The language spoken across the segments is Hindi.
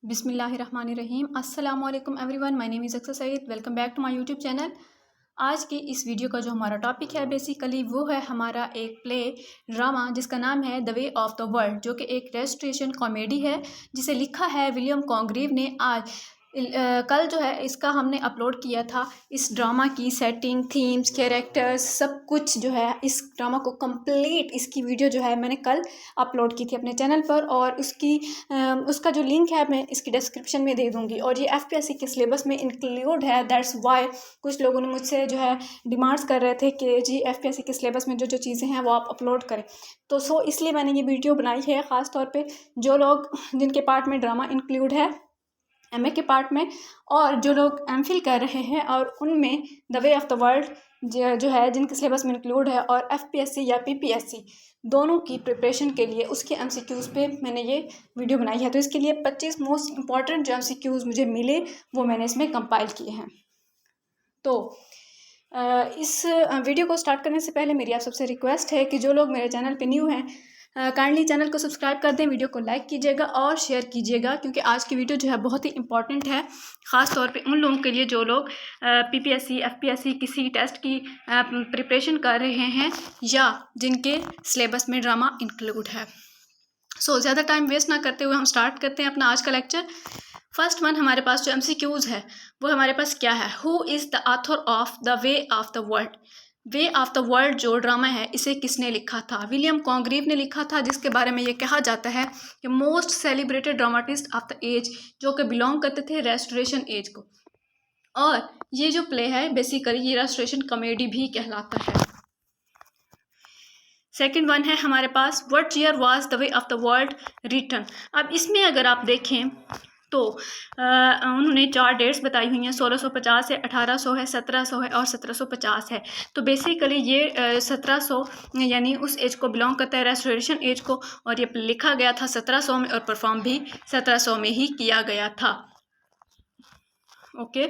बिस्मिल्लाहिर्रहमानिर्रहीम। अस्सलाम वालेकुम everyone, my name is Aksar Saeed. Welcome back to my YouTube channel. आज की इस वीडियो का जो हमारा टॉपिक है बेसिकली वो है हमारा एक प्ले ड्रामा जिसका नाम है the way of the world, जो कि एक रेस्टोरेशन कॉमेडी है जिसे लिखा है विलियम कॉन्ग्रीव ने। आज कल जो है इसका हमने अपलोड किया था। इस ड्रामा की सेटिंग, थीम्स, कैरेक्टर्स, सब कुछ जो है इस ड्रामा को कंप्लीट इसकी वीडियो जो है मैंने कल अपलोड की थी अपने चैनल पर, और उसका जो लिंक है मैं इसकी डिस्क्रिप्शन में दे दूँगी। और ये एफपीएससी के सिलेबस में इंक्लूड है। दैट्स वाई कुछ लोगों ने मुझसे जो है डिमांड्स कर रहे थे कि जी एफपीएससी के सिलेबस में जो जो चीज़ें हैं वो आप अपलोड करें। तो इसलिए मैंने ये वीडियो बनाई है ख़ास तौर पे जो लोग जिनके पार्ट में ड्रामा इंक्लूड है एमए के पार्ट में, और जो लोग एमफिल कर रहे हैं और उनमें the way of the world जो है जिनके सिलेबस में इंक्लूड है, और एफपीएससी या पीपीएससी दोनों की प्रिपरेशन के लिए उसके एमसीक्यूज़ पे मैंने ये वीडियो बनाई है। तो इसके लिए 25 मोस्ट इंपॉर्टेंट जो एमसीक्यूज़ मुझे मिले वो मैंने इसमें कंपाइल किए हैं। तो इस वीडियो को स्टार्ट करने से पहले मेरी आप सबसे रिक्वेस्ट है कि जो लोग मेरे चैनल पे न्यू हैं काइंडली चैनल को सब्सक्राइब कर दें, वीडियो को लाइक कीजिएगा और शेयर कीजिएगा, क्योंकि आज की वीडियो जो है बहुत ही इंपॉर्टेंट है, ख़ास तौर पे उन लोगों के लिए जो लोग पीपीएससी एफपीएससी किसी टेस्ट की प्रिपरेशन कर रहे हैं या जिनके सिलेबस में ड्रामा इंक्लूड है। ज़्यादा टाइम वेस्ट ना करते हुए हम स्टार्ट करते हैं अपना आज का लेक्चर। फर्स्ट वन हमारे पास जो एमसीक्यूज़ है वो हमारे पास क्या है, who is the author of the way of the world. Way of the world जो ड्रामा है इसे किसने लिखा था? विलियम कॉन्ग्रीव ने लिखा था, जिसके बारे में ये कहा जाता है कि most celebrated dramatist of the age, जो कि बिलोंग करते थे रेस्टोरेशन एज को। और ये जो प्ले है बेसिकली ये रेस्टोरेशन कॉमेडी भी कहलाता है। सेकेंड वन है हमारे पास what year was the way of the world written. अब इसमें अगर आप देखें तो उन्होंने 4 डेट्स बताई हुई हैं, 1650 है, 1800 है, 1700 है और 1750 है। तो बेसिकली ये 1700 यानी उस एज को बिलोंग करता है, रेस्टोरेशन एज को, और ये लिखा गया था 1700 में और परफॉर्म भी 1700 में ही किया गया था। ओके,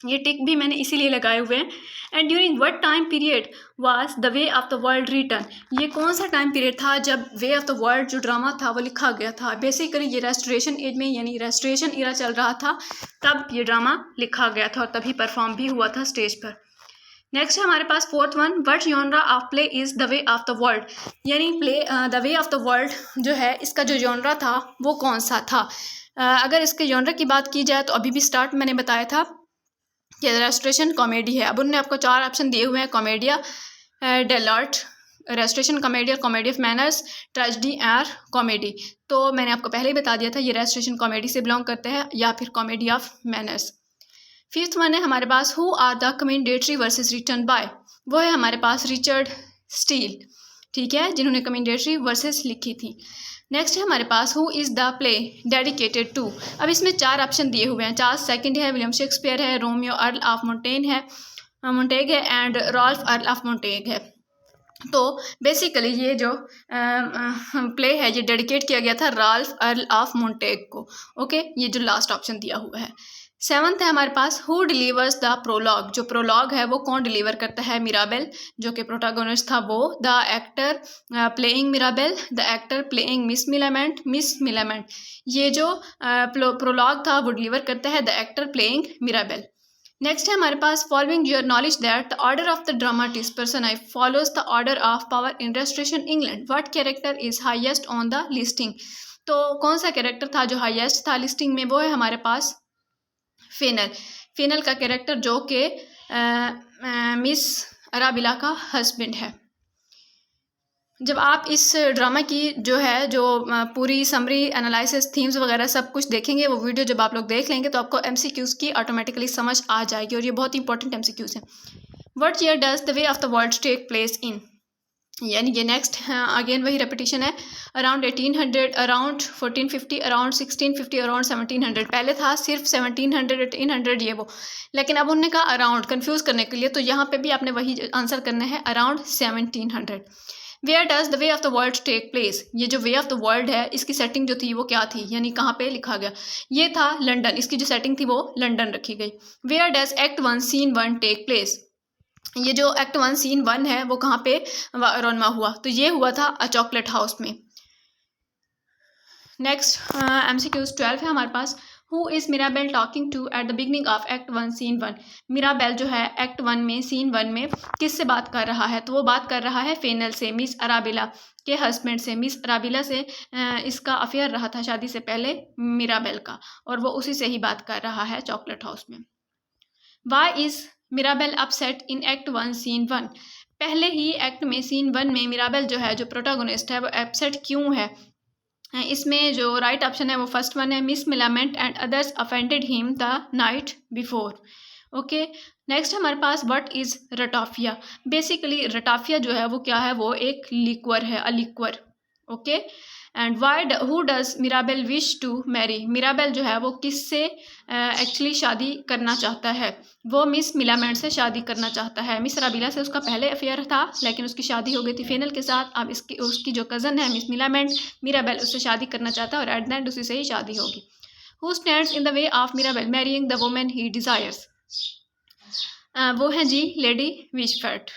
ये टिक भी मैंने इसीलिए लगाए हुए हैं। And during what time period was the way of the world written, ये कौन सा टाइम पीरियड था जब वे ऑफ द वर्ल्ड जो ड्रामा था वो लिखा गया था? बेसिकली ये रेस्टोरेशन एज में यानी रेस्टोरेशन इरा चल रहा था, तब ये ड्रामा लिखा गया था और तभी परफॉर्म भी हुआ था स्टेज पर। नेक्स्ट है हमारे पास fourth one, what genre of play is the way of the world, यानी play the way of the world जो है इसका जो जॉनरा था वो कौन सा था? अगर इसके जॉनरा की बात की जाए तो अभी भी स्टार्ट मैंने बताया था कि रेस्टोरेशन कॉमेडी है। अब उन्होंने आपको 4 ऑप्शन दिए हुए हैं, commedia dell'arte, restoration commedia, comedy of manners, tragedy और कॉमेडी। तो मैंने आपको पहले ही बता दिया था ये रेस्टोरेशन कॉमेडी से बिलोंग करते हैं या फिर comedy of manners. Fifth one है हमारे पास who are the commendatory verses written by, वो है हमारे पास रिचर्ड स्टील, ठीक है, जिन्होंने कमेंडेटरी वर्सेस लिखी थी। नेक्स्ट है हमारे पास who is the play dedicated to. अब इसमें 4 ऑप्शन दिए हुए हैं, चार्ल्स सेकंड है, विलियम शेक्सपियर है, रोमियो अर्ल ऑफ मोंटेग है and Ralph earl of Montague है। तो बेसिकली ये जो प्ले है ये डेडिकेट किया गया था रॉल्फ अर्ल ऑफ मोंटेग को। ओके, ये जो लास्ट ऑप्शन दिया हुआ है। सेवंथ है हमारे पास हु डिलीवर्स द प्रोलॉग, जो प्रोलॉग है वो कौन डिलीवर करता है? मिराबेल, जो कि प्रोटागोनिस्ट था वो। The actor playing Mirabell, the actor playing Miss Millamant, ये जो प्रोलॉग था वो डिलीवर करता है the actor playing Mirabell. Next है हमारे पास following your knowledge that the order of the dramatis personae follows the order of power in Restoration England, what character is highest on the listing. तो कौन सा कैरेक्टर था जो हाईएस्ट था लिस्टिंग में? वो है हमारे पास फेनल का कैरेक्टर, जो कि मिस अराबिला का हस्बैंड है। जब आप इस ड्रामा की जो है जो पूरी समरी एनालिसिस थीम्स वगैरह सब कुछ देखेंगे, वो वीडियो जब आप लोग देख लेंगे तो आपको एमसीक्यूज़ की ऑटोमेटिकली समझ आ जाएगी, और ये बहुत इंपॉर्टेंट एमसीक्यूज़ हैं। What year does the way of the world take place in, यानी ये नेक्स्ट अगेन वही रेपिटेशन है। Around 1800, around 1450, around 1650, around 1700। पहले था सिर्फ 1700 1800 ये वो, लेकिन अब उन्होंने कहा अराउंड कंफ्यूज करने के लिए, तो यहाँ पे भी आपने वही आंसर करना है, around 1700। Where does the way of the world take place, ये जो वे ऑफ द वर्ल्ड है इसकी सेटिंग जो थी वो क्या थी, यानी कहाँ पे लिखा गया? ये था लंदन, इसकी जो सेटिंग थी वो लंदन रखी गई। Where does act 1 scene 1 take place, ये जो एक्ट 1 सीन 1 है वो कहाँ पे रोनमा हुआ? तो ये हुआ था चॉकलेट हाउस में। नेक्स्ट MCQs 12 है हमारे पास। Who is Mirabell talking to at the beginning of act 1 scene 1। Mirabell जो है एक्ट 1 में सीन 1 में किससे बात कर रहा है? तो वो बात कर रहा है फेनल से, मिस अराबिला के हस्बैंड से। मिस अराबिला से इसका अफेयर रहा था शादी से पहले मिराबेल का, और वो उसी से ही बात कर रहा है चॉकलेट हाउस में। Why is Mirabell upset in act 1 scene 1। पहले ही एक्ट में सीन 1 में मिराबेल जो है, जो प्रोटोगोनिस्ट है, वो अपसेट क्यों है? इसमें जो राइट ऑप्शन है वो फर्स्ट वन है, Miss Millamant and others offended him the night before. Okay, next हमारे पास what is ratafia. Basically ratafia जो है वो क्या है? वो एक लिक्वर है, a liqueur. Okay, and why who does Mirabell wish to marry. Mirabell जो है वो किससे एक्चुअली शादी करना चाहता है? वो मिस मिलामेंट से शादी करना चाहता है। मिस अराबिला से उसका पहले अफेयर था, लेकिन उसकी शादी हो गई थी फेनल के साथ। अब उसकी जो कज़न है मिस मिलामेंट, मिराबेल उससे शादी करना चाहता है और एट द एंड उसी से ही शादी होगी। Who stands in the way of Mirabell marrying the woman he desires. वो है जी Lady Wishfort.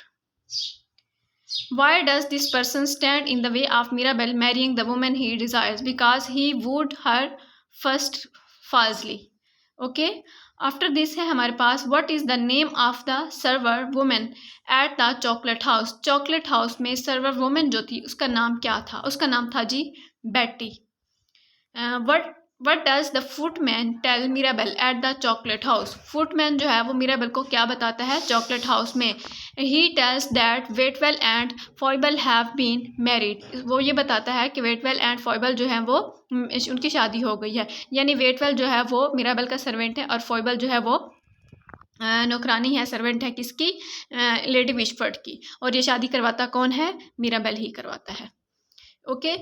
Why does this person stand in the way of Mirabel marrying the woman he desires? Because he wooed her first falsely. Okay. After this है हमारे पास what is the name of the server woman at the chocolate house. chocolate house में server woman जो थी उसका नाम क्या था? उसका नाम था जी बेटी। What does the footman tell Mirabel at the chocolate house? footman जो है वो मिराबेल को क्या बताता है चॉकलेट हाउस में? He tells that Waitwell and Foible have been married. वो ये बताता है कि वेटवेल एंड फॉइबल जो है वो उनकी शादी हो गई है। यानी वेटवेल जो है वो मिराबेल का सर्वेंट है और फॉइबल जो है वो नौकरानी है, सर्वेंट है किसकी? लेडी विचफर्ड की। और ये शादी करवाता कौन है? मिराबेल ही करवाता है। ओके,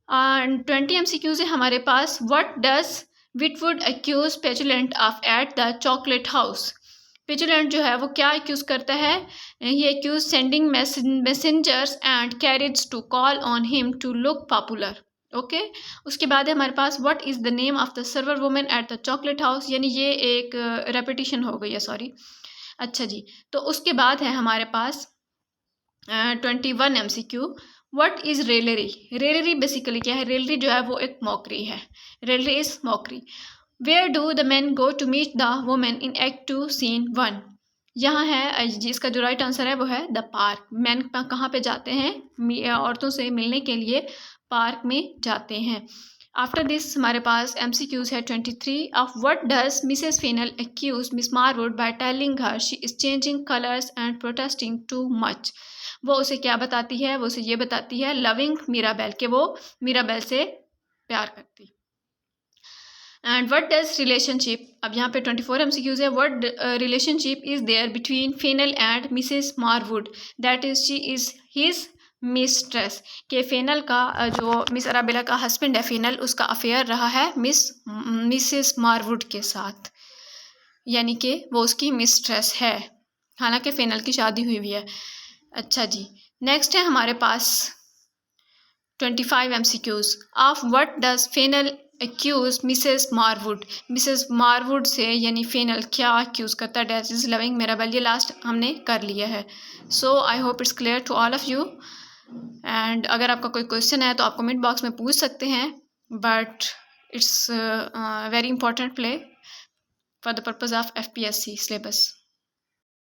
20 MCQs है हमारे पास। What does Witwoud accuse Petulant of at the chocolate house. Petulant जो है वो क्या एक्यूज करता है? He accuse sending messengers and carriage to call on him to look popular. Okay, उसके बाद है हमारे पास what is the name of the server women at the chocolate house. यानी ये एक रेपिटिशन हो गई है, सॉरी। अच्छा जी, तो उसके बाद है हमारे पास 21 MCQ। What is raillery. Raillery basically क्या है? रेलरी जो है वो एक मॉकरी है। Raillery is mockery. Where do the man go to meet the women in act 2 scene 1। यहाँ है जिसका जो राइट आंसर है वो है द पार्क। मैन कहाँ पे जाते हैं? औरतों से मिलने के लिए पार्क में जाते हैं। आफ्टर दिस हमारे पास MCQs है 23 of what does Mrs Fainall accuse Miss Marwood by telling her she is changing colours and protesting too much. वो उसे क्या बताती है? वो उसे ये बताती है लविंग मिराबेल, कि वो मिराबेल से प्यार करती। एंड व्हाट डज रिलेशनशिप, अब यहाँ पे 24 MCQs है। What relationship is there between Fainall and Mrs Marwood that is she is his mistress. के फेनल का जो मिस अराबिला का हस्बैंड है फेनल, उसका अफेयर रहा है मिसेस मारवुड के साथ, यानी कि वो उसकी मिस्ट्रेस है, हालांकि फेनल की शादी हुई हुई है। अच्छा जी, नेक्स्ट है हमारे पास 25 MCQs of what does Fainall accuse Mrs Marwood. Mrs Marwood से यानी फेनल क्या एक्यूज करता है? That is loving Mirabell. ये लास्ट हमने कर लिया है। So I hope it's clear to all of you. And अगर आपका कोई क्वेश्चन है तो आप कमेंट बॉक्स में पूछ सकते हैं, but it's very important play for the purpose of FPSC syllabus.